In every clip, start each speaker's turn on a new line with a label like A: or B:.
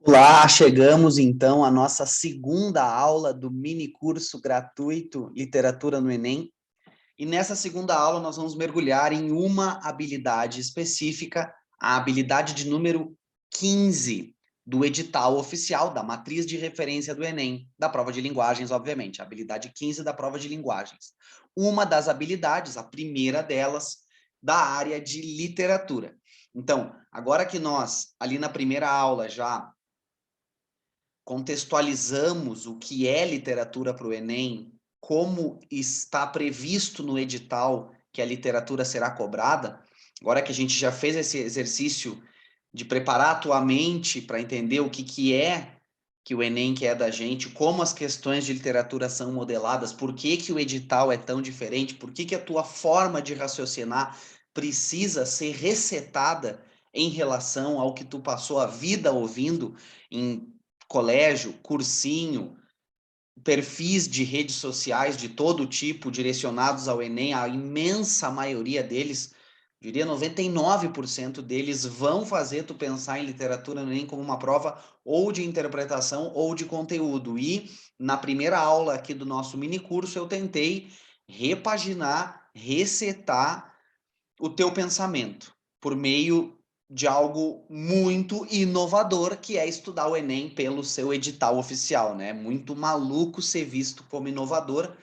A: Olá, chegamos então à nossa segunda aula do mini curso gratuito Literatura no Enem. E nessa segunda aula nós vamos mergulhar em uma habilidade específica, a habilidade de número 15 do edital oficial da matriz de referência do Enem, da prova de linguagens, obviamente, a habilidade 15 da prova de linguagens. Uma das habilidades, a primeira delas, da área de literatura. Então, agora que nós, ali na primeira aula, já contextualizamos o que é literatura para o Enem, como está previsto no edital que a literatura será cobrada, agora que a gente já fez esse exercício de preparar a tua mente para entender o que é que o Enem quer da gente, como as questões de literatura são modeladas, por que o edital é tão diferente, por que a tua forma de raciocinar precisa ser resetada em relação ao que tu passou a vida ouvindo em colégio, cursinho, perfis de redes sociais de todo tipo direcionados ao Enem, a imensa maioria deles, diria 99% deles, vão fazer tu pensar em literatura no Enem como uma prova ou de interpretação ou de conteúdo. E na primeira aula aqui do nosso mini curso eu tentei repaginar, resetar o teu pensamento por meio de algo muito inovador, que é estudar o Enem pelo seu edital oficial, né? Muito maluco ser visto como inovador,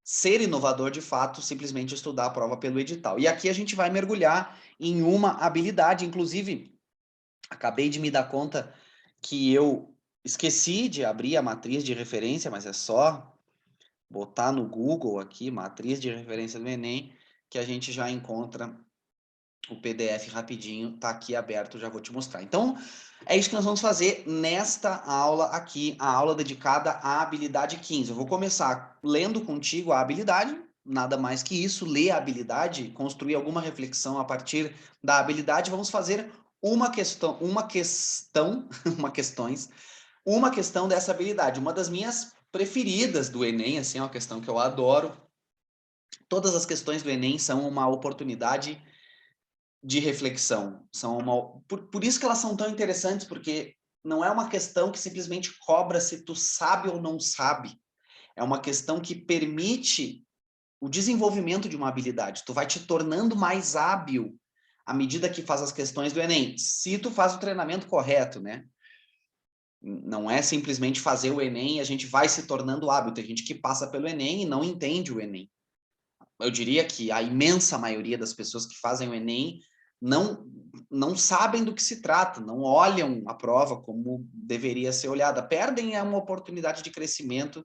A: ser inovador de fato, simplesmente estudar a prova pelo edital. E aqui a gente vai mergulhar em uma habilidade, inclusive, acabei de me dar conta que eu esqueci de abrir a matriz de referência, mas é só botar no Google aqui, matriz de referência do Enem, que a gente já encontra o PDF rapidinho, tá aqui aberto, já vou te mostrar. Então, é isso que nós vamos fazer nesta aula aqui, a aula dedicada à habilidade 15. Eu vou começar lendo contigo a habilidade, nada mais que isso, ler a habilidade, construir alguma reflexão a partir da habilidade. Vamos fazer uma questão dessa habilidade, uma das minhas preferidas do Enem, assim, é uma questão que eu adoro. Todas as questões do Enem são uma oportunidade de reflexão. Por isso que elas são tão interessantes, porque não é uma questão que simplesmente cobra se tu sabe ou não sabe. É uma questão que permite o desenvolvimento de uma habilidade. Tu vai te tornando mais hábil à medida que faz as questões do Enem. Se tu faz o treinamento correto, né? Não é simplesmente fazer o Enem e a gente vai se tornando hábil. Tem gente que passa pelo Enem e não entende o Enem. Eu diria que a imensa maioria das pessoas que fazem o Enem não, não sabem do que se trata, não olham a prova como deveria ser olhada, perdem uma oportunidade de crescimento,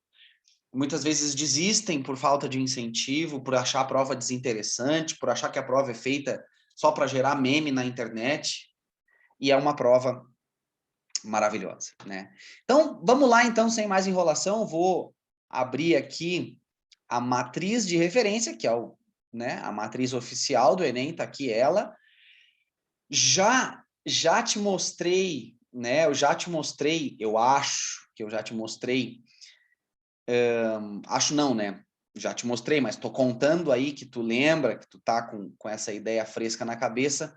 A: muitas vezes desistem por falta de incentivo, por achar a prova desinteressante, por achar que a prova é feita só para gerar meme na internet, e é uma prova maravilhosa, né? Então, vamos lá, então, sem mais enrolação, vou abrir aqui a matriz de referência, que é a matriz oficial do Enem, tá aqui ela. Já te mostrei, né? Eu acho que eu já te mostrei, acho não, né? Já te mostrei, mas tô contando aí que tu lembra, que tu tá com essa ideia fresca na cabeça.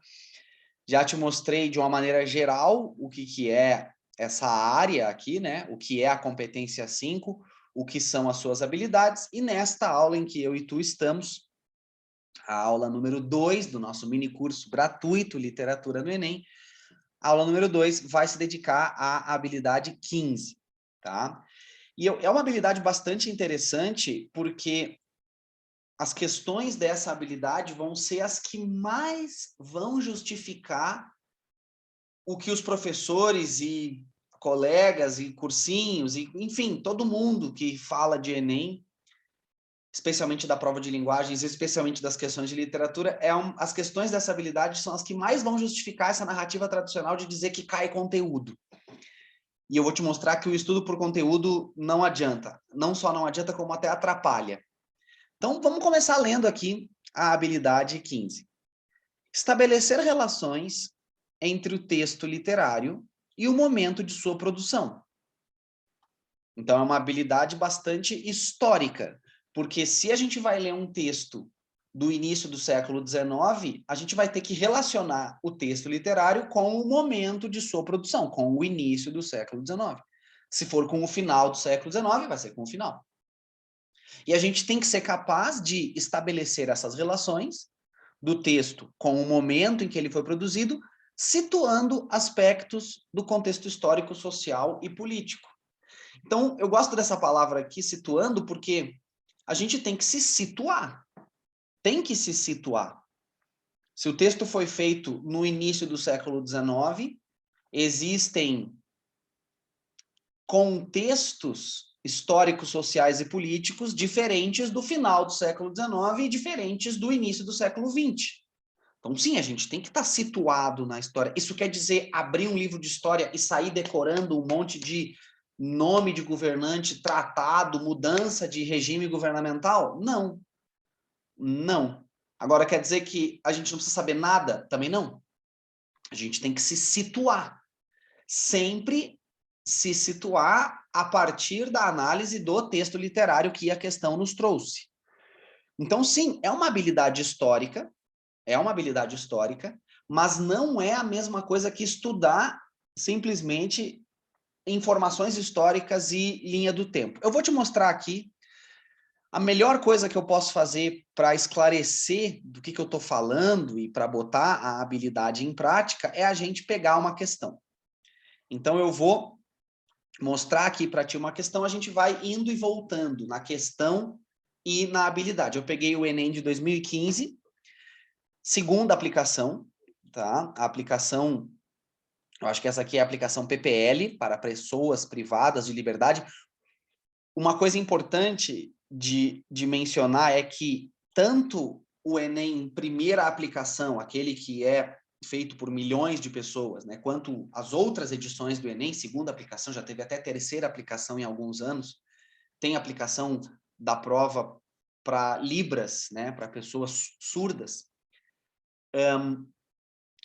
A: Já te mostrei de uma maneira geral o que é essa área aqui, né? O que é a competência 5, o que são as suas habilidades, e nesta aula em que eu e tu estamos, a aula número 2 do nosso mini curso gratuito Literatura no Enem, a aula número 2 vai se dedicar à habilidade 15, tá? E é uma habilidade bastante interessante porque as questões dessa habilidade vão ser as que mais vão justificar o que os professores e colegas e cursinhos, e enfim, todo mundo que fala de Enem, especialmente da prova de linguagens, especialmente das questões de literatura, as questões dessa habilidade são as que mais vão justificar essa narrativa tradicional de dizer que cai conteúdo. E eu vou te mostrar que o estudo por conteúdo não adianta. Não só não adianta, como até atrapalha. Então, vamos começar lendo aqui a habilidade 15. Estabelecer relações entre o texto literário e o momento de sua produção. Então, é uma habilidade bastante histórica, porque se a gente vai ler um texto do início do século XIX, a gente vai ter que relacionar o texto literário com o momento de sua produção, com o início do século XIX. Se for com o final do século XIX, vai ser com o final. E a gente tem que ser capaz de estabelecer essas relações do texto com o momento em que ele foi produzido, situando aspectos do contexto histórico, social e político. Então, eu gosto dessa palavra aqui, situando, porque a gente tem que se situar. Tem que se situar. Se o texto foi feito no início do século XIX, existem contextos históricos, sociais e políticos diferentes do final do século XIX e diferentes do início do século XX. Então, sim, a gente tem que estar situado na história. Isso quer dizer abrir um livro de história e sair decorando um monte de nome de governante, tratado, mudança de regime governamental? Não. Não. Agora, quer dizer que a gente não precisa saber nada? Também não. A gente tem que se situar. Sempre se situar a partir da análise do texto literário que a questão nos trouxe. Então, sim, é uma habilidade histórica, mas não é a mesma coisa que estudar simplesmente informações históricas e linha do tempo. Eu vou te mostrar aqui a melhor coisa que eu posso fazer para esclarecer do que eu estou falando e para botar a habilidade em prática é a gente pegar uma questão. Então, eu vou mostrar aqui para ti uma questão, a gente vai indo e voltando na questão e na habilidade. Eu peguei o Enem de 2015, segunda aplicação, tá? A aplicação, eu acho que essa aqui é a aplicação PPL, para pessoas privadas de liberdade. Uma coisa importante de mencionar é que tanto o Enem primeira aplicação, aquele que é feito por milhões de pessoas, né, quanto as outras edições do Enem, segunda aplicação, já teve até terceira aplicação em alguns anos, tem aplicação da prova para Libras, né, para pessoas surdas.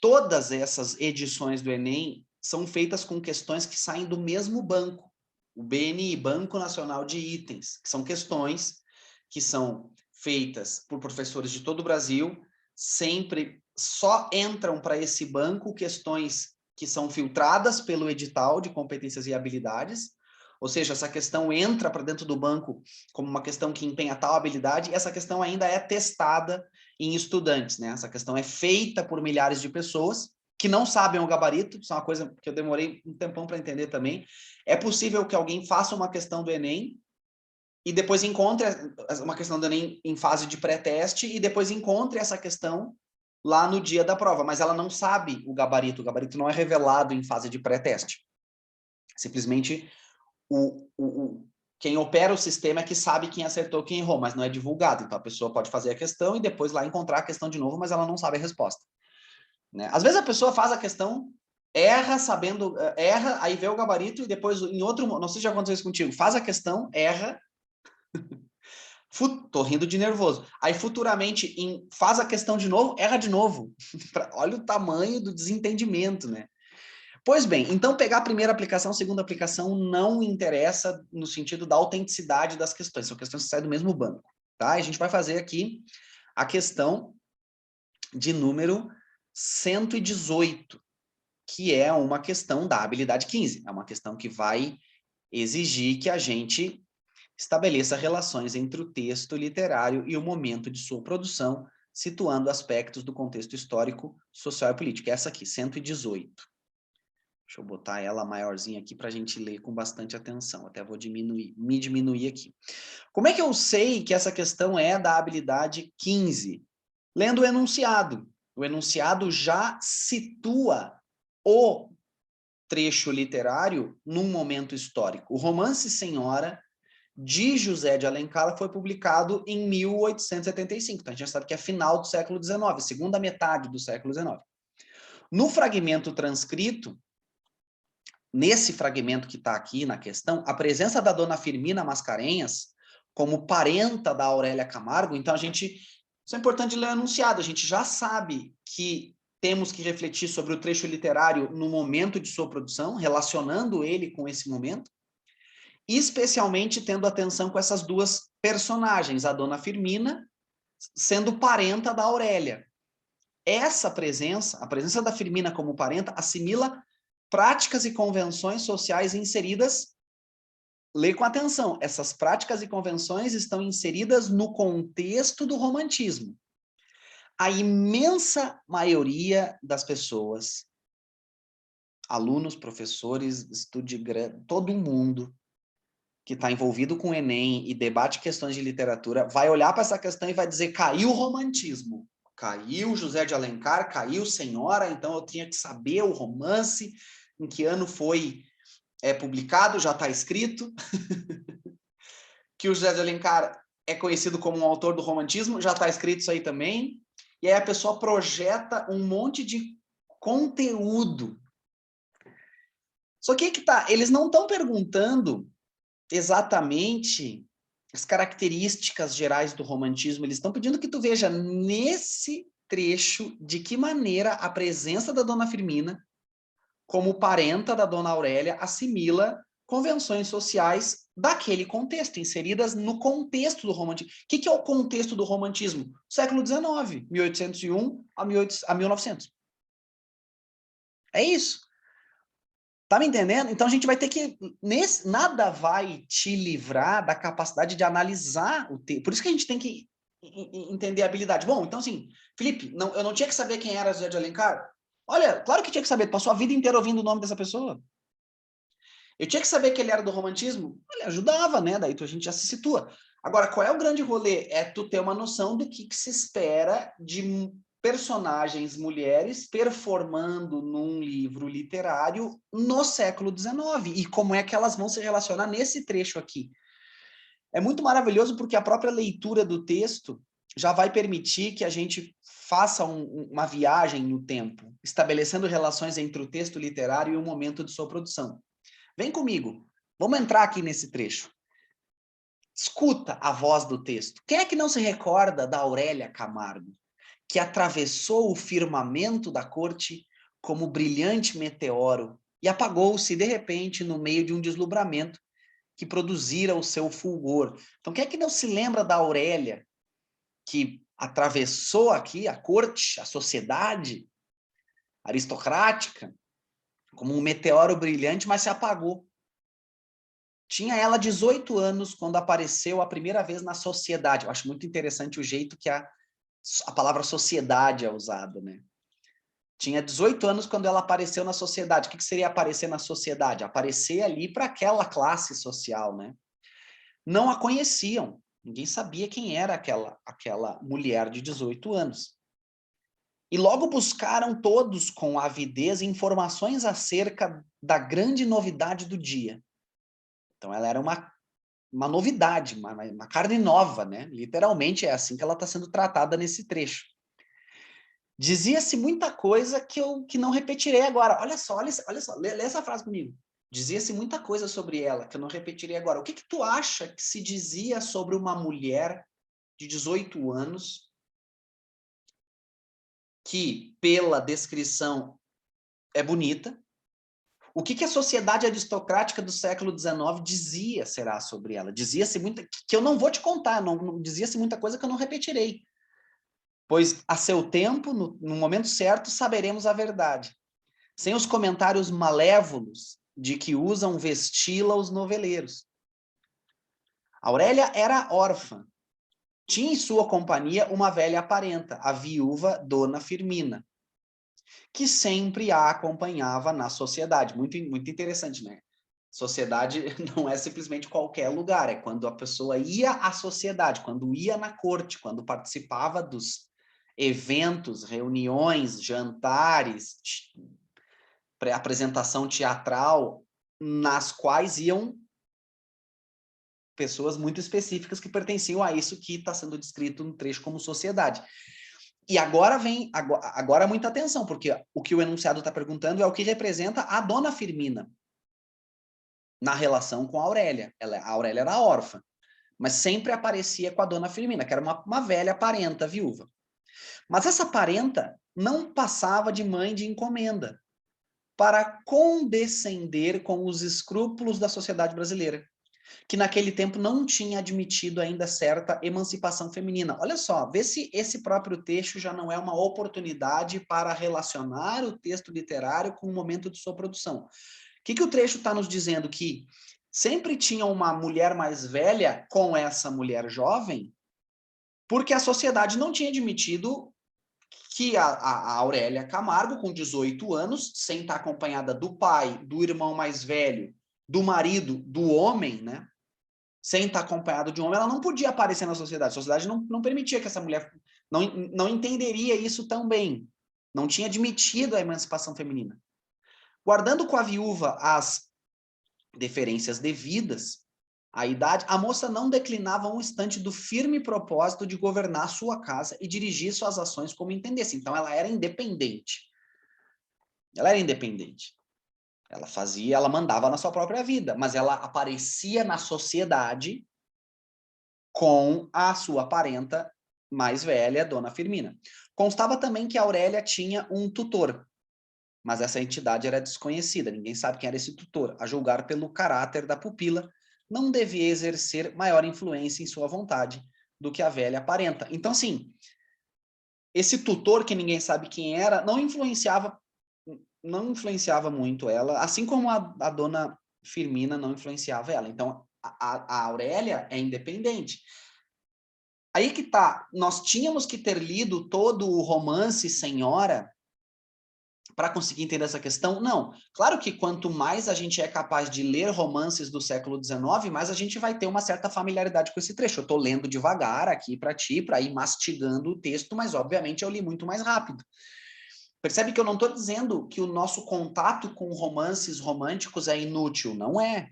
A: Todas essas edições do Enem são feitas com questões que saem do mesmo banco, o BNI, Banco Nacional de Itens, que são questões que são feitas por professores de todo o Brasil, sempre só entram para esse banco questões que são filtradas pelo edital de competências e habilidades, ou seja, essa questão entra para dentro do banco como uma questão que empenha tal habilidade, e essa questão ainda é testada em estudantes, né? Essa questão é feita por milhares de pessoas que não sabem o gabarito, isso é uma coisa que eu demorei um tempão para entender também. É possível que alguém faça uma questão do Enem e depois encontre uma questão do Enem em fase de pré-teste e depois encontre essa questão lá no dia da prova, mas ela não sabe o gabarito não é revelado em fase de pré-teste. Simplesmente quem opera o sistema é que sabe quem acertou, quem errou, mas não é divulgado. Então, a pessoa pode fazer a questão e depois lá encontrar a questão de novo, mas ela não sabe a resposta. Né? Às vezes a pessoa faz a questão, erra, aí vê o gabarito e depois em outro... Não sei se já aconteceu isso contigo. Faz a questão, erra... Tô rindo de nervoso. Aí, futuramente, faz a questão de novo, erra de novo. Olha o tamanho do desentendimento, né? Pois bem, então pegar a primeira aplicação, segunda aplicação não interessa no sentido da autenticidade das questões, são questões que saem do mesmo banco, tá? A gente vai fazer aqui a questão de número 118, que é uma questão da habilidade 15, é uma questão que vai exigir que a gente estabeleça relações entre o texto literário e o momento de sua produção, situando aspectos do contexto histórico, social e político. Essa aqui, 118. Deixa eu botar ela maiorzinha aqui para a gente ler com bastante atenção. Até vou me diminuir aqui. Como é que eu sei que essa questão é da habilidade 15? Lendo o enunciado. O enunciado já situa o trecho literário num momento histórico. O Romance Senhora, de José de Alencar, foi publicado em 1875. Então, a gente já sabe que é final do século XIX, segunda metade do século XIX. No fragmento transcrito, nesse fragmento que está aqui na questão, a presença da dona Firmina Mascarenhas como parenta da Aurélia Camargo, então isso é importante ler o enunciado, a gente já sabe que temos que refletir sobre o trecho literário no momento de sua produção, relacionando ele com esse momento, especialmente tendo atenção com essas duas personagens, a dona Firmina sendo parenta da Aurélia. Essa presença, a presença da Firmina como parenta, assimila práticas e convenções sociais inseridas. Lê com atenção, essas práticas e convenções estão inseridas no contexto do romantismo. A imensa maioria das pessoas, alunos, professores, todo mundo que está envolvido com o Enem e debate questões de literatura, vai olhar para essa questão e vai dizer, caiu o romantismo. Caiu José de Alencar, caiu Senhora, então eu tinha que saber o romance, em que ano foi publicado, já está escrito. Que o José de Alencar é conhecido como um autor do romantismo, já está escrito isso aí também. E aí a pessoa projeta um monte de conteúdo. Só que eles não estão perguntando exatamente as características gerais do romantismo, eles estão pedindo que tu veja nesse trecho de que maneira a presença da Dona Firmina, como parenta da Dona Aurélia, assimila convenções sociais daquele contexto, inseridas no contexto do romantismo. O que é o contexto do romantismo? Século XIX, 1801 a 1900. É isso. Tá me entendendo? Então a gente vai ter que... nada vai te livrar da capacidade de analisar o texto. Por isso que a gente tem que entender a habilidade. Bom, então assim, Felipe, eu não tinha que saber quem era José de Alencar? Olha, claro que tinha que saber, passou a vida inteira ouvindo o nome dessa pessoa. Eu tinha que saber que ele era do romantismo? Ele ajudava, né? Daí a gente já se situa. Agora, qual é o grande rolê? É tu ter uma noção do que se espera de personagens mulheres performando num livro literário no século XIX e como é que elas vão se relacionar nesse trecho aqui. É muito maravilhoso porque a própria leitura do texto já vai permitir que a gente faça uma viagem no tempo, estabelecendo relações entre o texto literário e o momento de sua produção. Vem comigo, vamos entrar aqui nesse trecho. Escuta a voz do texto. Quem é que não se recorda da Aurélia Camargo, que atravessou o firmamento da corte como brilhante meteoro e apagou-se de repente no meio de um deslumbramento que produzira o seu fulgor? Então, quem é que não se lembra da Aurélia, que atravessou aqui a corte, a sociedade aristocrática, como um meteoro brilhante, mas se apagou? Tinha ela 18 anos quando apareceu a primeira vez na sociedade. Eu acho muito interessante o jeito que a palavra sociedade é usada, né? Tinha 18 anos quando ela apareceu na sociedade. O que seria aparecer na sociedade? Aparecer ali para aquela classe social, né? Não a conheciam. Ninguém sabia quem era aquela mulher de 18 anos. E logo buscaram todos com avidez informações acerca da grande novidade do dia. Então ela era uma novidade, uma carne nova, né? Literalmente é assim que ela está sendo tratada nesse trecho. Dizia-se muita coisa que não repetirei agora. Olha só, lê essa frase comigo. Dizia-se muita coisa sobre ela, que eu não repetirei agora. O que tu acha que se dizia sobre uma mulher de 18 anos que, pela descrição, é bonita? O que a sociedade aristocrática do século XIX dizia, será, sobre ela? Dizia-se muita... que eu não vou te contar, dizia-se muita coisa que eu não repetirei. Pois, a seu tempo, no momento certo, saberemos a verdade. Sem os comentários malévolos de que usam vesti-la os noveleiros. Aurélia era órfã. Tinha em sua companhia uma velha parenta, a viúva Dona Firmina, que sempre a acompanhava na sociedade. Muito, muito interessante, né? Sociedade não é simplesmente qualquer lugar, é quando a pessoa ia à sociedade, quando ia na corte, quando participava dos eventos, reuniões, jantares, apresentação teatral, nas quais iam pessoas muito específicas que pertenciam a isso que está sendo descrito no trecho como sociedade. E agora vem, agora muita atenção, porque o que o enunciado está perguntando é o que representa a Dona Firmina na relação com a Aurélia. A Aurélia era órfã, mas sempre aparecia com a Dona Firmina, que era uma velha parenta viúva. Mas essa parenta não passava de mãe de encomenda para condescender com os escrúpulos da sociedade brasileira. que naquele tempo não tinha admitido ainda certa emancipação feminina. Olha só, vê se esse próprio texto já não é uma oportunidade para relacionar o texto literário com o momento de sua produção. O que o trecho está nos dizendo? Que sempre tinha uma mulher mais velha com essa mulher jovem, porque a sociedade não tinha admitido que a Aurélia Camargo, com 18 anos, sem estar acompanhada do pai, do irmão mais velho, do marido, do homem, né? Sem estar acompanhado de um homem, ela não podia aparecer na sociedade. A sociedade não permitia que essa mulher... Não entenderia isso tão bem. Não tinha admitido a emancipação feminina. Guardando com a viúva as deferências devidas à idade, a moça não declinava um instante do firme propósito de governar sua casa e dirigir suas ações como entendesse. Então, ela era independente. Ela era independente. Ela fazia, ela mandava na sua própria vida, mas ela aparecia na sociedade com a sua parenta mais velha, Dona Firmina. Constava também que a Aurélia tinha um tutor, mas essa entidade era desconhecida, ninguém sabe quem era esse tutor. A julgar pelo caráter da pupila, não devia exercer maior influência em sua vontade do que a velha parenta. Então, assim, esse tutor, que ninguém sabe quem era, não influenciava muito ela, assim como a Dona Firmina não influenciava ela. Então, a Aurélia é independente. Aí que tá, nós tínhamos que ter lido todo o romance Senhora para conseguir entender essa questão? Não. Claro que quanto mais a gente é capaz de ler romances do século XIX, mais a gente vai ter uma certa familiaridade com esse trecho. Eu estou lendo devagar aqui para ti, para ir mastigando o texto, mas obviamente eu li muito mais rápido. Percebe que eu não estou dizendo que o nosso contato com romances românticos é inútil, não é.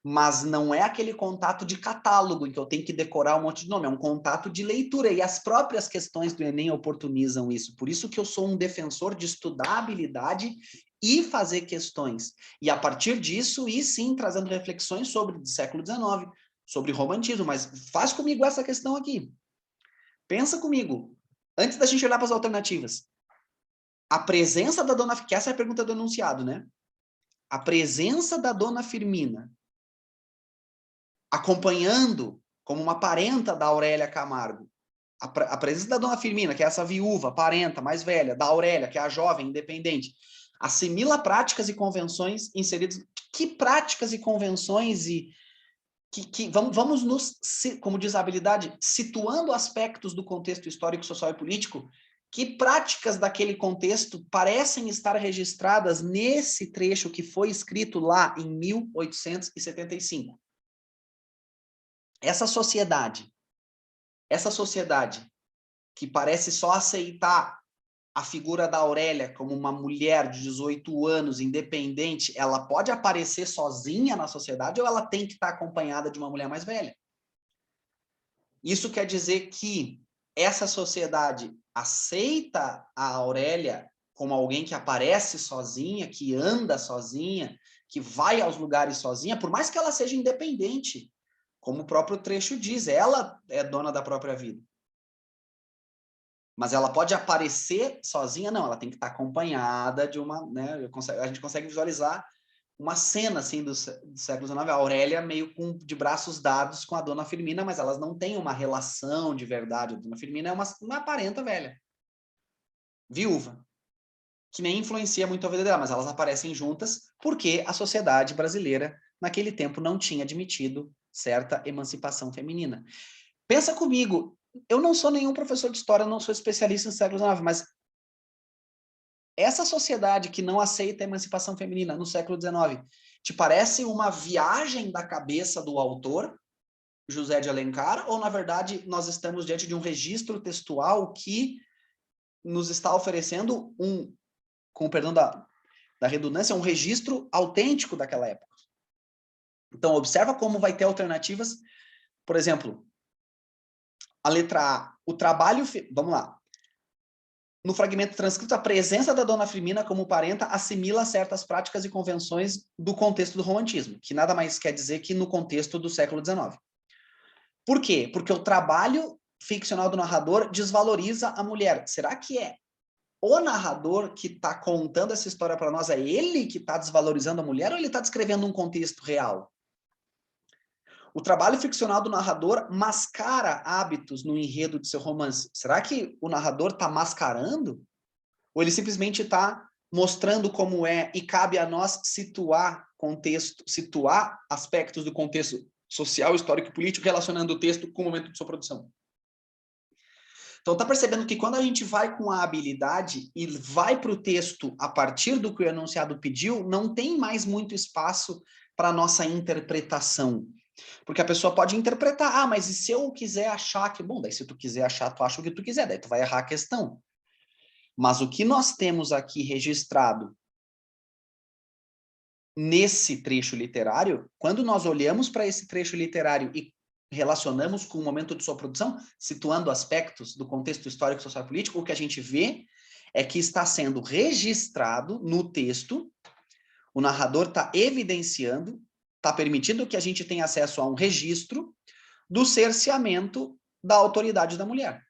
A: Mas não é aquele contato de catálogo em que eu tenho que decorar um monte de nome, é um contato de leitura, e as próprias questões do Enem oportunizam isso. Por isso que eu sou um defensor de estudar a habilidade e fazer questões. E a partir disso, ir sim trazendo reflexões sobre o século XIX, sobre romantismo, mas faz comigo essa questão aqui. Pensa comigo, antes da gente olhar para as alternativas. A presença da Dona... que essa é a pergunta do enunciado, né? A presença da Dona Firmina acompanhando como uma parenta da Aurélia Camargo, a presença da Dona Firmina, que é essa viúva, parenta, mais velha, da Aurélia, que é a jovem, independente, assimila práticas e convenções inseridas... Que práticas e convenções e... vamos nos, como diz a habilidade, situando aspectos do contexto histórico, social e político, que práticas daquele contexto parecem estar registradas nesse trecho que foi escrito lá em 1875. Essa sociedade que parece só aceitar a figura da Aurélia como uma mulher de 18 anos, independente, ela pode aparecer sozinha na sociedade ou ela tem que estar acompanhada de uma mulher mais velha? Isso quer dizer que essa sociedade aceita a Aurélia como alguém que aparece sozinha, que anda sozinha, que vai aos lugares sozinha, por mais que ela seja independente. Como o próprio trecho diz, ela é dona da própria vida. Mas ela pode aparecer sozinha? Não, ela tem que estar acompanhada de uma... Né, a gente consegue visualizar uma cena assim do século XIX, a Aurélia meio de braços dados com a Dona Firmina, mas elas não têm uma relação de verdade. A Dona Firmina é uma parenta velha, viúva, que nem influencia muito a vida dela, mas elas aparecem juntas porque a sociedade brasileira, naquele tempo, não tinha admitido certa emancipação feminina. Pensa comigo, eu não sou nenhum professor de história, não sou especialista em século XIX, mas essa sociedade que não aceita a emancipação feminina no século XIX, te parece uma viagem da cabeça do autor, José de Alencar, ou, na verdade, nós estamos diante de um registro textual que nos está oferecendo com o perdão da redundância, um registro autêntico daquela época? Então, observa como vai ter alternativas. Por exemplo, a letra A, o trabalho... Vamos lá. No fragmento transcrito, a presença da Dona Firmina como parenta assimila certas práticas e convenções do contexto do romantismo, que nada mais quer dizer que no contexto do século XIX. Por quê? Porque o trabalho ficcional do narrador desvaloriza a mulher. Será que é o narrador que está contando essa história para nós? É ele que está desvalorizando a mulher ou ele está descrevendo um contexto real? O trabalho ficcional do narrador mascara hábitos no enredo de seu romance. Será que o narrador está mascarando? Ou ele simplesmente está mostrando como é e cabe a nós situar contexto, situar aspectos do contexto social, histórico e político relacionando o texto com o momento de sua produção? Então, tá percebendo que quando a gente vai com a habilidade e vai para o texto a partir do que o enunciado pediu, não tem mais muito espaço para a nossa interpretação. Porque a pessoa pode interpretar, mas e se eu quiser achar que... Bom, daí se tu quiser achar, tu acha o que tu quiser, daí tu vai errar a questão. Mas o que nós temos aqui registrado nesse trecho literário, quando nós olhamos para esse trecho literário e relacionamos com o momento de sua produção, situando aspectos do contexto histórico, social e político, o que a gente vê é que está sendo registrado no texto, o narrador está evidenciando, está permitindo que a gente tenha acesso a um registro do cerceamento da autoridade da mulher.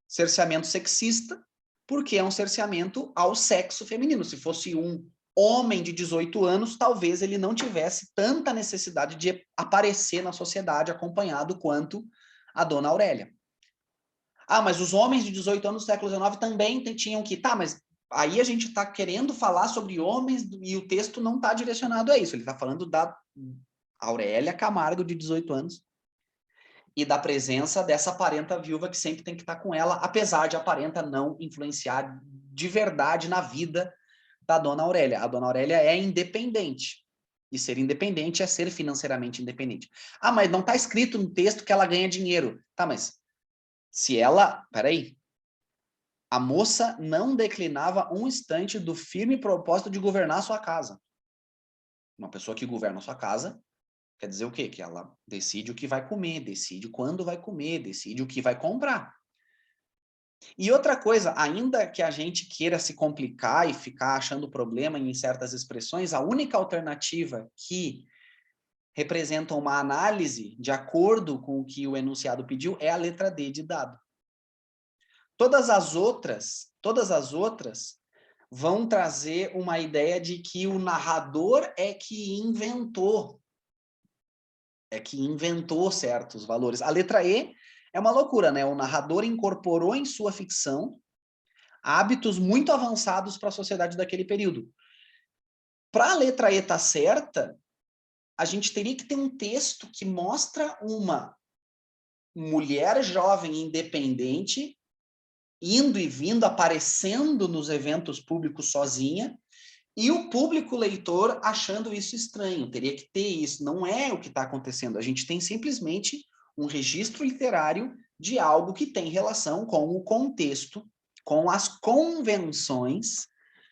A: Cerceamento sexista, porque é um cerceamento ao sexo feminino. Se fosse um homem de 18 anos, talvez ele não tivesse tanta necessidade de aparecer na sociedade acompanhado quanto a dona Aurélia. Ah, mas os homens de 18 anos do século XIX também tinham que... Tá, mas aí a gente está querendo falar sobre homens e o texto não está direcionado a isso. Ele está falando da Aurélia Camargo, de 18 anos, e da presença dessa parenta viúva que sempre tem que estar com ela, apesar de a parenta não influenciar de verdade na vida da dona Aurélia. A dona Aurélia é independente. E ser independente é ser financeiramente independente. Ah, mas não está escrito no texto que ela ganha dinheiro. Tá, mas se ela... Peraí. A moça não declinava um instante do firme propósito de governar a sua casa. Uma pessoa que governa a sua casa quer dizer o quê? Que ela decide o que vai comer, decide quando vai comer, decide o que vai comprar. E outra coisa, ainda que a gente queira se complicar e ficar achando problema em certas expressões, a única alternativa que representa uma análise de acordo com o que o enunciado pediu é a letra D de dado. Todas as outras vão trazer uma ideia de que o narrador é que inventou certos valores. A letra E é uma loucura, né? O narrador incorporou em sua ficção hábitos muito avançados para a sociedade daquele período. Para a letra E estar certa, a gente teria que ter um texto que mostra uma mulher jovem independente indo e vindo, aparecendo nos eventos públicos sozinha, e o público leitor achando isso estranho. Teria que ter isso. Não é o que está acontecendo. A gente tem simplesmente um registro literário de algo que tem relação com o contexto, com as convenções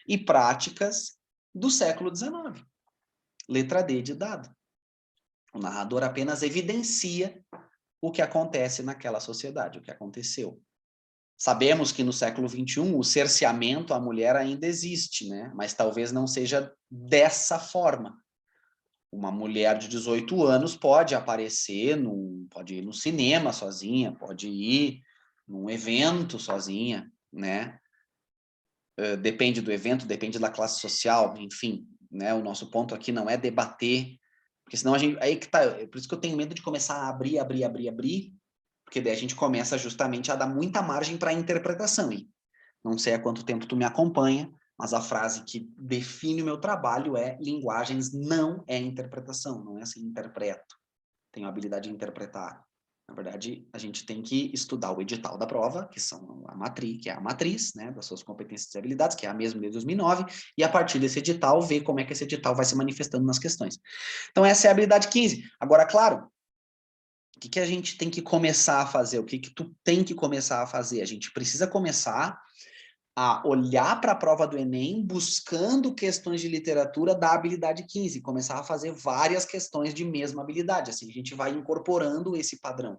A: e práticas do século XIX. Letra D de dado. O narrador apenas evidencia o que acontece naquela sociedade, o que aconteceu. Sabemos que no século XXI o cerceamento à mulher ainda existe, né? Mas talvez não seja dessa forma. Uma mulher de 18 anos pode aparecer, pode ir no cinema sozinha, pode ir num evento sozinha, né? Depende do evento, depende da classe social, enfim, né? O nosso ponto aqui não é debater, porque senão a gente... Aí que tá, por isso que eu tenho medo de começar a abrir, porque daí a gente começa justamente a dar muita margem para a interpretação. E não sei há quanto tempo tu me acompanha, mas a frase que define o meu trabalho é: linguagens não é interpretação, não é assim, interpreto. Tenho a habilidade de interpretar. Na verdade, a gente tem que estudar o edital da prova, que é a matriz, né, das suas competências e habilidades, que é a mesma desde 2009, e a partir desse edital, ver como é que esse edital vai se manifestando nas questões. Então, essa é a habilidade 15. Agora, claro, o que a gente tem que começar a fazer? O que tu tem que começar a fazer? A gente precisa começar a olhar para a prova do Enem buscando questões de literatura da habilidade 15, começar a fazer várias questões de mesma habilidade, assim, a gente vai incorporando esse padrão.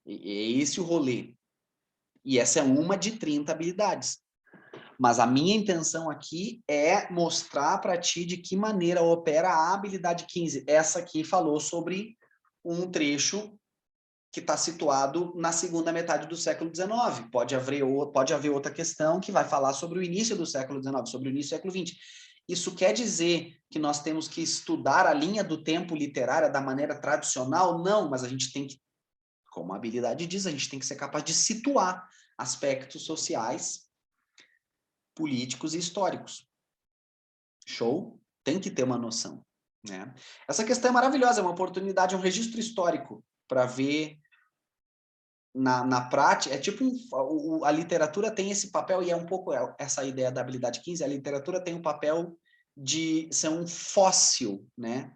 A: E é esse o rolê. E essa é uma de 30 habilidades. Mas a minha intenção aqui é mostrar para ti de que maneira opera a habilidade 15. Essa aqui falou sobre um trecho que está situado na segunda metade do século XIX. Pode haver outra questão que vai falar sobre o início do século XIX, sobre o início do século XX. Isso quer dizer que nós temos que estudar a linha do tempo literária da maneira tradicional? Não, mas a gente tem que, como a habilidade diz, a gente tem que ser capaz de situar aspectos sociais, políticos e históricos. Show? Tem que ter uma noção, né? Essa questão é maravilhosa, é uma oportunidade, um registro histórico para ver na prática. É tipo a literatura tem esse papel, e é um pouco essa ideia da habilidade 15, a literatura tem o papel de ser um fóssil, né?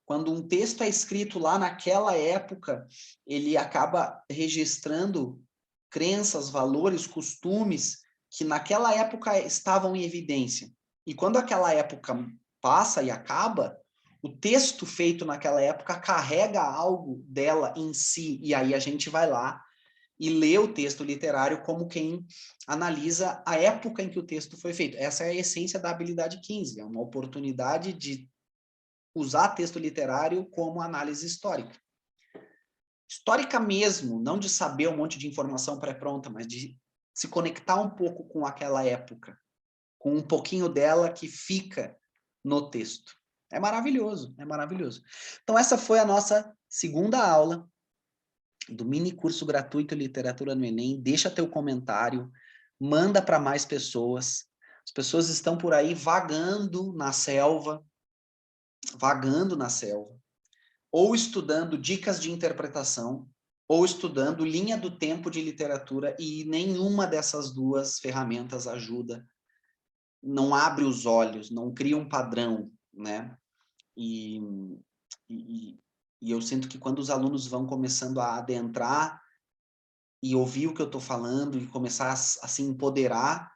A: Quando um texto é escrito lá naquela época, ele acaba registrando crenças, valores, costumes que naquela época estavam em evidência. E quando aquela época passa e acaba, o texto feito naquela época carrega algo dela em si, e aí a gente vai lá e lê o texto literário como quem analisa a época em que o texto foi feito. Essa é a essência da habilidade 15, é uma oportunidade de usar texto literário como análise histórica. Histórica mesmo, não de saber um monte de informação pré-pronta, mas de se conectar um pouco com aquela época, com um pouquinho dela que fica no texto. É maravilhoso, é maravilhoso. Então essa foi a nossa segunda aula do mini curso gratuito Literatura no Enem. Deixa teu comentário, manda para mais pessoas. As pessoas estão por aí vagando na selva, ou estudando dicas de interpretação, ou estudando linha do tempo de literatura, e nenhuma dessas duas ferramentas ajuda, não abre os olhos, não cria um padrão, né? E, e, e eu sinto que quando os alunos vão começando a adentrar e ouvir o que eu estou falando e começar a se empoderar,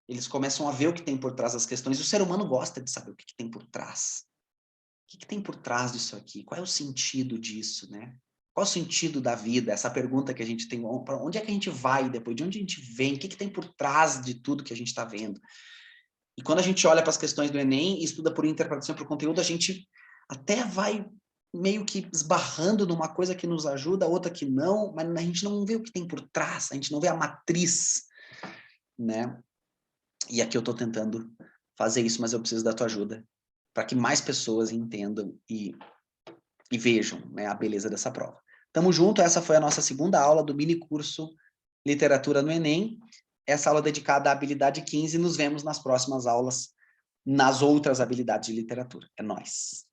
A: eles começam a ver o que tem por trás das questões. E o ser humano gosta de saber o que tem por trás. O que tem por trás disso aqui? Qual é o sentido disso, né? Qual é o sentido da vida? Essa pergunta que a gente tem, para onde é que a gente vai depois? De onde a gente vem? O que tem por trás de tudo que a gente está vendo? E quando a gente olha para as questões do Enem e estuda por interpretação e por conteúdo, a gente até vai meio que esbarrando numa coisa que nos ajuda, outra que não, mas a gente não vê o que tem por trás, a gente não vê a matriz, né? E aqui eu estou tentando fazer isso, mas eu preciso da tua ajuda para que mais pessoas entendam e vejam, né, a beleza dessa prova. Tamo junto, essa foi a nossa segunda aula do mini curso Literatura no Enem. Essa aula dedicada à habilidade 15, nos vemos nas próximas aulas, nas outras habilidades de literatura. É nóis!